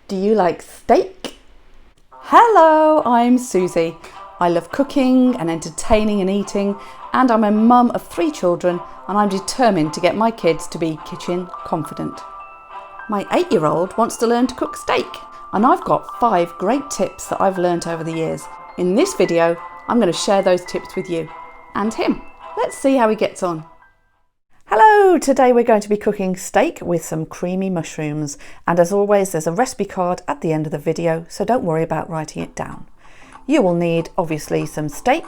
Do you like steak? Hello, I'm Susie. I love cooking and entertaining and eating, and I'm a mum of 3 children, and I'm determined to get my kids to be kitchen confident. My 8-year-old wants to learn to cook steak, and I've got 5 great tips that I've learnt over the years. In this video, I'm going to share those tips with you and him. Let's see how he gets on. Hello, today we're going to be cooking steak with some creamy mushrooms, and as always there's a recipe card at the end of the video, so don't worry about writing it down. You will need obviously some steak.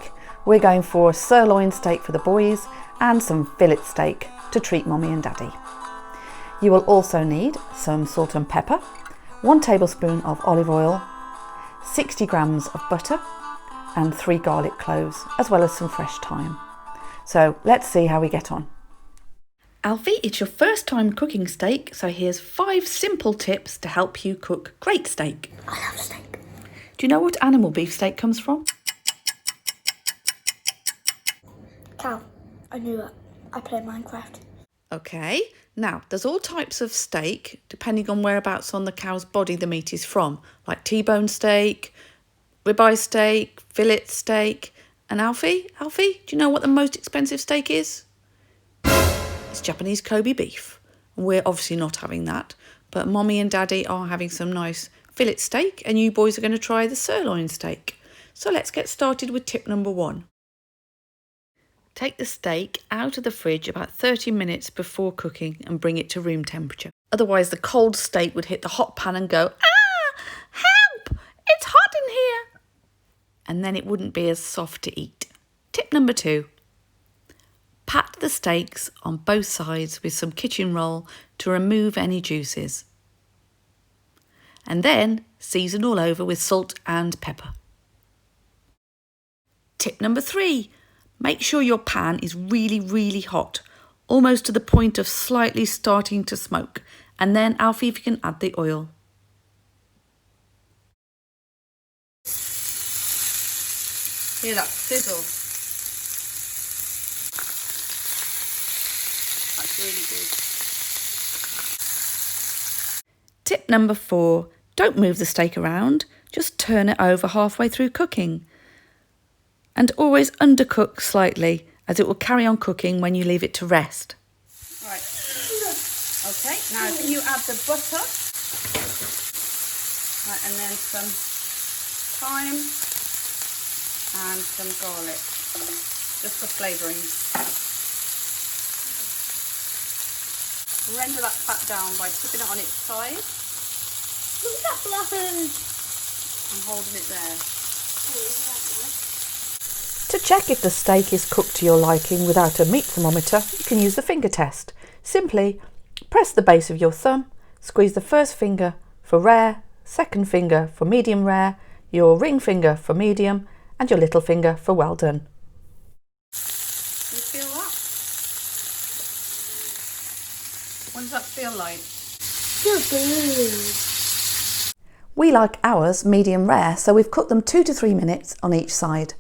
We're going for sirloin steak for the boys and some fillet steak to treat mommy and daddy. You will also need some salt and pepper, 1 tablespoon of olive oil, 60 grams of butter and 3 garlic cloves, as well as some fresh thyme. So let's see how we get on. Alfie, it's your first time cooking steak, so here's 5 simple tips to help you cook great steak. I love steak. Do you know what animal beef steak comes from? Cow. I knew it. I play Minecraft. Okay, now there's all types of steak depending on whereabouts on the cow's body the meat is from, like T-bone steak, ribeye steak, fillet steak. And Alfie, do you know what the most expensive steak is? It's Japanese Kobe beef. We're obviously not having that, but mommy and daddy are having some nice fillet steak, and you boys are going to try the sirloin steak. So let's get started with tip number 1. Take the steak out of the fridge about 30 minutes before cooking and bring it to room temperature. Otherwise the cold steak would hit the hot pan and go, "Ah, help, it's hot in here." And then it wouldn't be as soft to eat. Tip number 2. Pat the steaks on both sides with some kitchen roll to remove any juices. And then season all over with salt and pepper. Tip number 3. Make sure your pan is really hot, almost to the point of slightly starting to smoke. And then, Alfie, if you can add the oil. Hear that sizzle? That's really good. Tip number 4. Don't move the steak around, just turn it over halfway through cooking. And always undercook slightly, as it will carry on cooking when you leave it to rest. Right. Okay, now can you add the butter? Right, and then some thyme and some garlic, just for flavouring. Render that fat down by tipping it on its side. Look at that blackened. And holding it there. To check if the steak is cooked to your liking without a meat thermometer, you can use the finger test. Simply press the base of your thumb, squeeze the first finger for rare, second finger for medium rare, your ring finger for medium, and your little finger for well done. You feel that? What does that feel like? Feels good. We like ours medium rare, so we've cooked them 2 to 3 minutes on each side.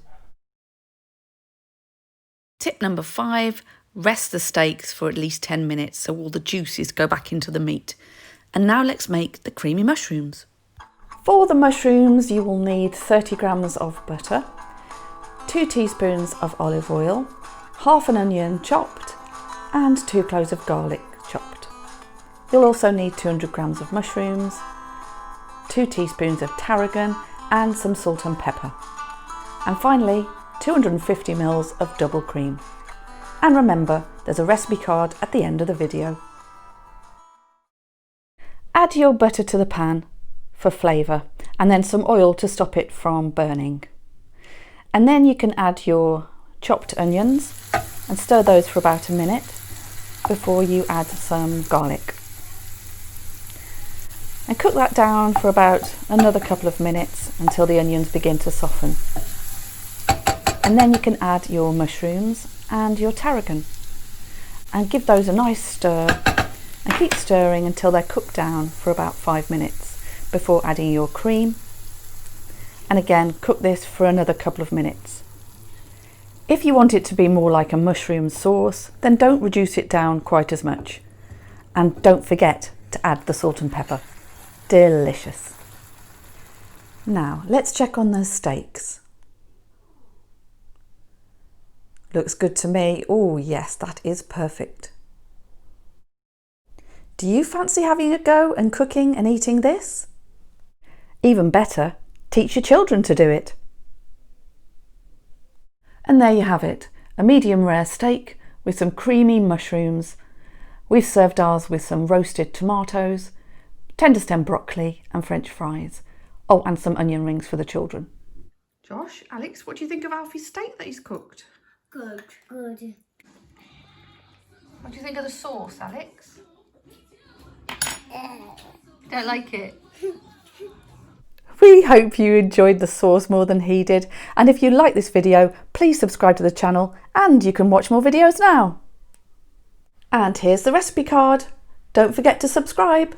Tip number 5, rest the steaks for at least 10 minutes so all the juices go back into the meat. And now let's make the creamy mushrooms. For the mushrooms you will need 30 grams of butter, 2 teaspoons of olive oil, half an onion chopped and 2 cloves of garlic chopped. You'll also need 200 grams of mushrooms, 2 teaspoons of tarragon and some salt and pepper. And finally 250 ml of double cream. And remember, there's a recipe card at the end of the video. Add your butter to the pan for flavour and then some oil to stop it from burning. And then you can add your chopped onions and stir those for about a minute before you add some garlic. And cook that down for about another couple of minutes until the onions begin to soften. And then you can add your mushrooms and your tarragon and give those a nice stir and keep stirring until they're cooked down for about 5 minutes before adding your cream. And again, cook this for another couple of minutes. If you want it to be more like a mushroom sauce, then don't reduce it down quite as much. And don't forget to add the salt and pepper. Delicious. Now, let's check on those steaks. Looks good to me. Oh yes, that is perfect. Do you fancy having a go and cooking and eating this? Even better, teach your children to do it. And there you have it, a medium rare steak with some creamy mushrooms. We've served ours with some roasted tomatoes, tender stem broccoli and French fries. Oh, and some onion rings for the children. Josh, Alex, what do you think of Alfie's steak that he's cooked? Good. Good. What do you think of the sauce, Alex? Don't like it? We hope you enjoyed the sauce more than he did. And if you like this video, please subscribe to the channel and you can watch more videos now. And here's the recipe card. Don't forget to subscribe.